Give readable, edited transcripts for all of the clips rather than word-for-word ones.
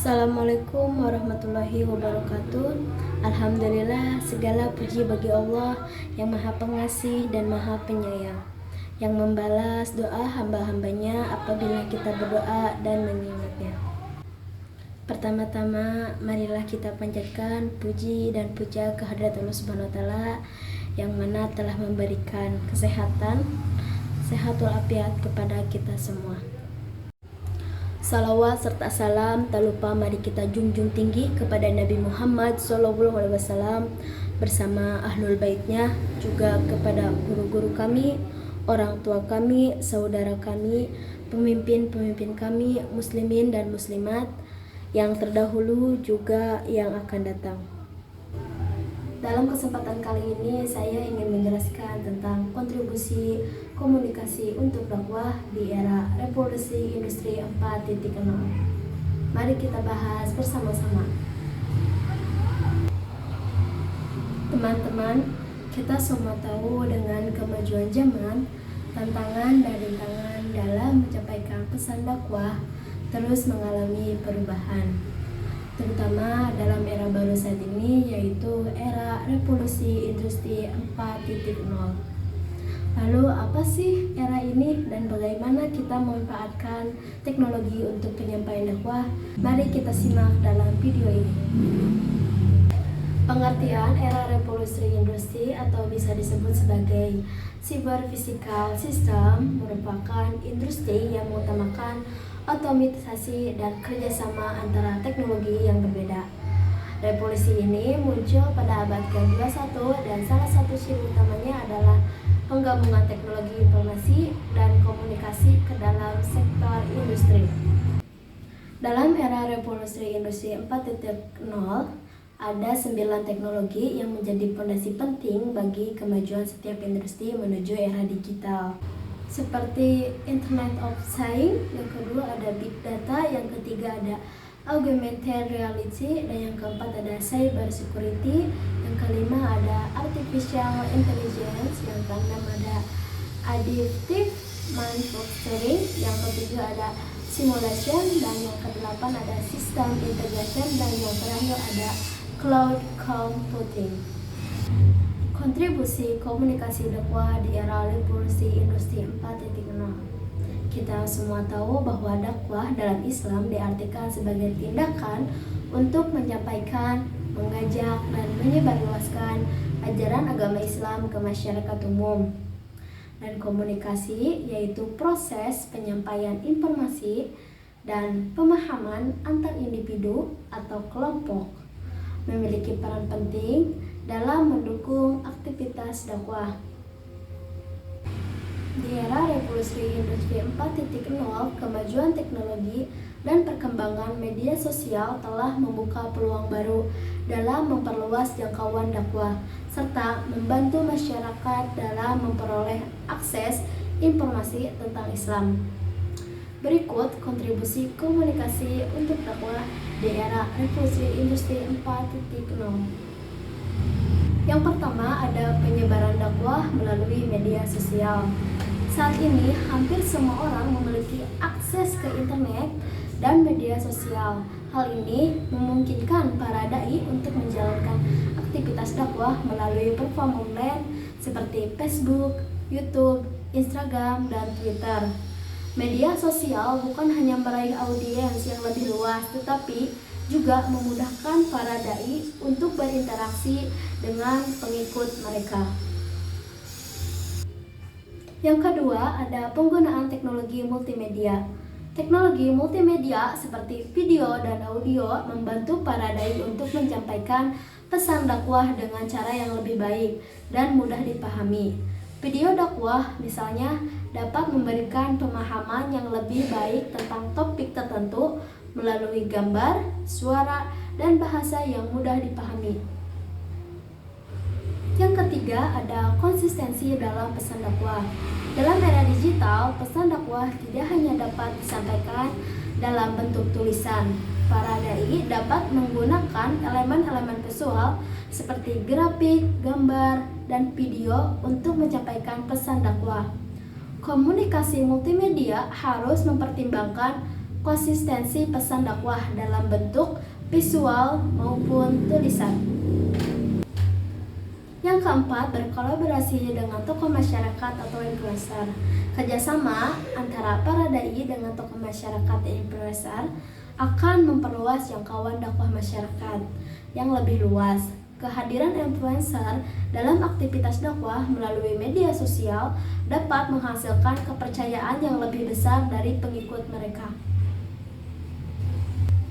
Assalamualaikum warahmatullahi wabarakatuh. Alhamdulillah, segala puji bagi Allah yang maha pengasih dan maha penyayang, yang membalas doa hamba-hambanya apabila kita berdoa dan mengingatnya. Pertama-tama, marilah kita panjatkan puji dan puja kehadirat Allah Subhanahu wa Ta'ala yang mana telah memberikan kesehatan, sehatul afiat kepada kita semua. Salawat serta salam tak lupa mari kita junjung tinggi kepada Nabi Muhammad SAW bersama ahlul baitnya, juga kepada guru-guru kami, orang tua kami, saudara kami, pemimpin-pemimpin kami, muslimin dan muslimat yang terdahulu juga yang akan datang. Dalam kesempatan kali ini saya ingin menjelaskan tentang kontribusi komunikasi untuk dakwah di era revolusi industri 4.0. Mari kita bahas bersama-sama. Teman-teman, kita semua tahu dengan kemajuan zaman, tantangan dan rintangan dalam menyampaikan pesan dakwah terus mengalami perubahan, terutama dalam era baru saat ini, yaitu era revolusi industri 4.0. Lalu apa sih era ini dan bagaimana kita memanfaatkan teknologi untuk penyampaian dakwah? Mari kita simak dalam video ini. Pengertian era revolusi industri atau bisa disebut sebagai cyber physical system merupakan industri yang mengutamakan otomatisasi dan kerjasama antara teknologi yang berbeda. Revolusi ini muncul pada abad ke-21 dan salah satu ciri utamanya adalah penggabungan teknologi informasi dan komunikasi ke dalam sektor industri. Dalam era revolusi industri 4.0, ada 9 teknologi yang menjadi fondasi penting bagi kemajuan setiap industri menuju era digital. Seperti Internet of Things, yang kedua ada Big Data, yang ketiga ada Augmented Reality, dan yang keempat ada Cyber Security, yang kelima ada Artificial Intelligence, yang keenam ada Additive Manufacturing, yang ketujuh ada Simulation, dan yang kedelapan ada System Integration, dan yang terakhir ada Cloud Computing. Kontribusi komunikasi dakwah di era revolusi industri 4.0. Kita semua tahu bahwa dakwah dalam Islam diartikan sebagai tindakan untuk menyampaikan, mengajak, dan menyebarluaskan ajaran agama Islam ke masyarakat umum. Dan komunikasi yaitu proses penyampaian informasi dan pemahaman antar individu atau kelompok, memiliki peran penting dalam mendukung aktivitas dakwah. Di era revolusi industri 4.0, kemajuan teknologi dan perkembangan media sosial telah membuka peluang baru dalam memperluas jangkauan dakwah serta membantu masyarakat dalam memperoleh akses informasi tentang Islam. Berikut kontribusi komunikasi untuk dakwah di era revolusi industri 4.0. Yang pertama ada penyebaran dakwah melalui media sosial. Saat ini hampir semua orang memiliki akses ke internet dan media sosial. Hal ini memungkinkan para dai untuk menjalankan aktivitas dakwah melalui platform online seperti Facebook, YouTube, Instagram, dan Twitter. Media sosial bukan hanya meraih audiens yang lebih luas, tetapi juga memudahkan para dai untuk berinteraksi dengan pengikut mereka. Yang kedua, ada penggunaan teknologi multimedia. Teknologi multimedia seperti video dan audio membantu para dai untuk menyampaikan pesan dakwah dengan cara yang lebih baik dan mudah dipahami. Video dakwah misalnya dapat memberikan pemahaman yang lebih baik tentang topik tertentu melalui gambar, suara, dan bahasa yang mudah dipahami. Yang ketiga, ada konsistensi dalam pesan dakwah. Dalam era digital, pesan dakwah tidak hanya dapat disampaikan dalam bentuk tulisan. Para dai dapat menggunakan elemen-elemen visual seperti grafik, gambar, dan video untuk menyampaikan pesan dakwah. Komunikasi multimedia harus mempertimbangkan konsistensi pesan dakwah dalam bentuk visual maupun tulisan. Yang keempat, berkolaborasi dengan tokoh masyarakat atau influencer. Kerjasama antara para dai dengan tokoh masyarakat dan influencer akan memperluas jangkauan dakwah masyarakat yang lebih luas. Kehadiran influencer dalam aktivitas dakwah melalui media sosial dapat menghasilkan kepercayaan yang lebih besar dari pengikut mereka.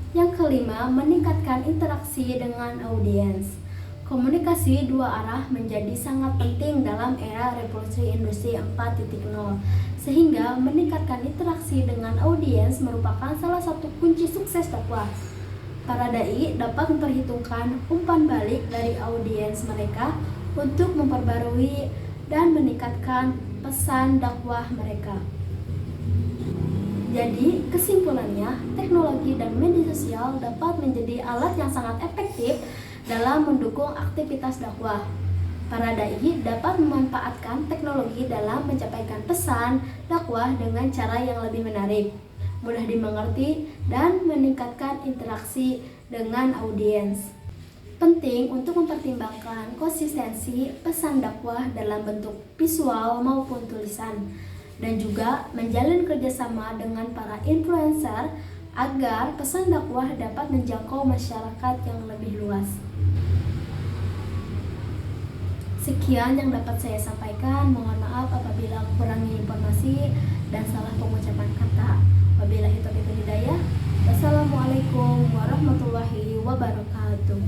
Yang kelima, meningkatkan interaksi dengan audiens. Komunikasi dua arah menjadi sangat penting dalam era revolusi industri 4.0, sehingga meningkatkan interaksi dengan audiens merupakan salah satu kunci sukses dakwah. Para dai dapat memperhitungkan umpan balik dari audiens mereka untuk memperbarui dan meningkatkan pesan dakwah mereka. Jadi, kesimpulannya, teknologi dan media sosial dapat menjadi alat yang sangat efektif dalam mendukung aktivitas dakwah. Para dai dapat memanfaatkan teknologi dalam mencapaikan pesan dakwah dengan cara yang lebih menarik, mudah dimengerti, dan meningkatkan interaksi dengan audiens. Penting untuk mempertimbangkan konsistensi pesan dakwah dalam bentuk visual maupun tulisan, dan juga menjalin kerjasama dengan para influencer agar pesan dakwah dapat menjangkau masyarakat yang lebih luas. Sekian yang dapat saya sampaikan. Mohon maaf apabila kurangi informasi dan salah pengucapan kata. Wabillahi taufiq wal hidayah. Wassalamualaikum warahmatullahi wabarakatuh.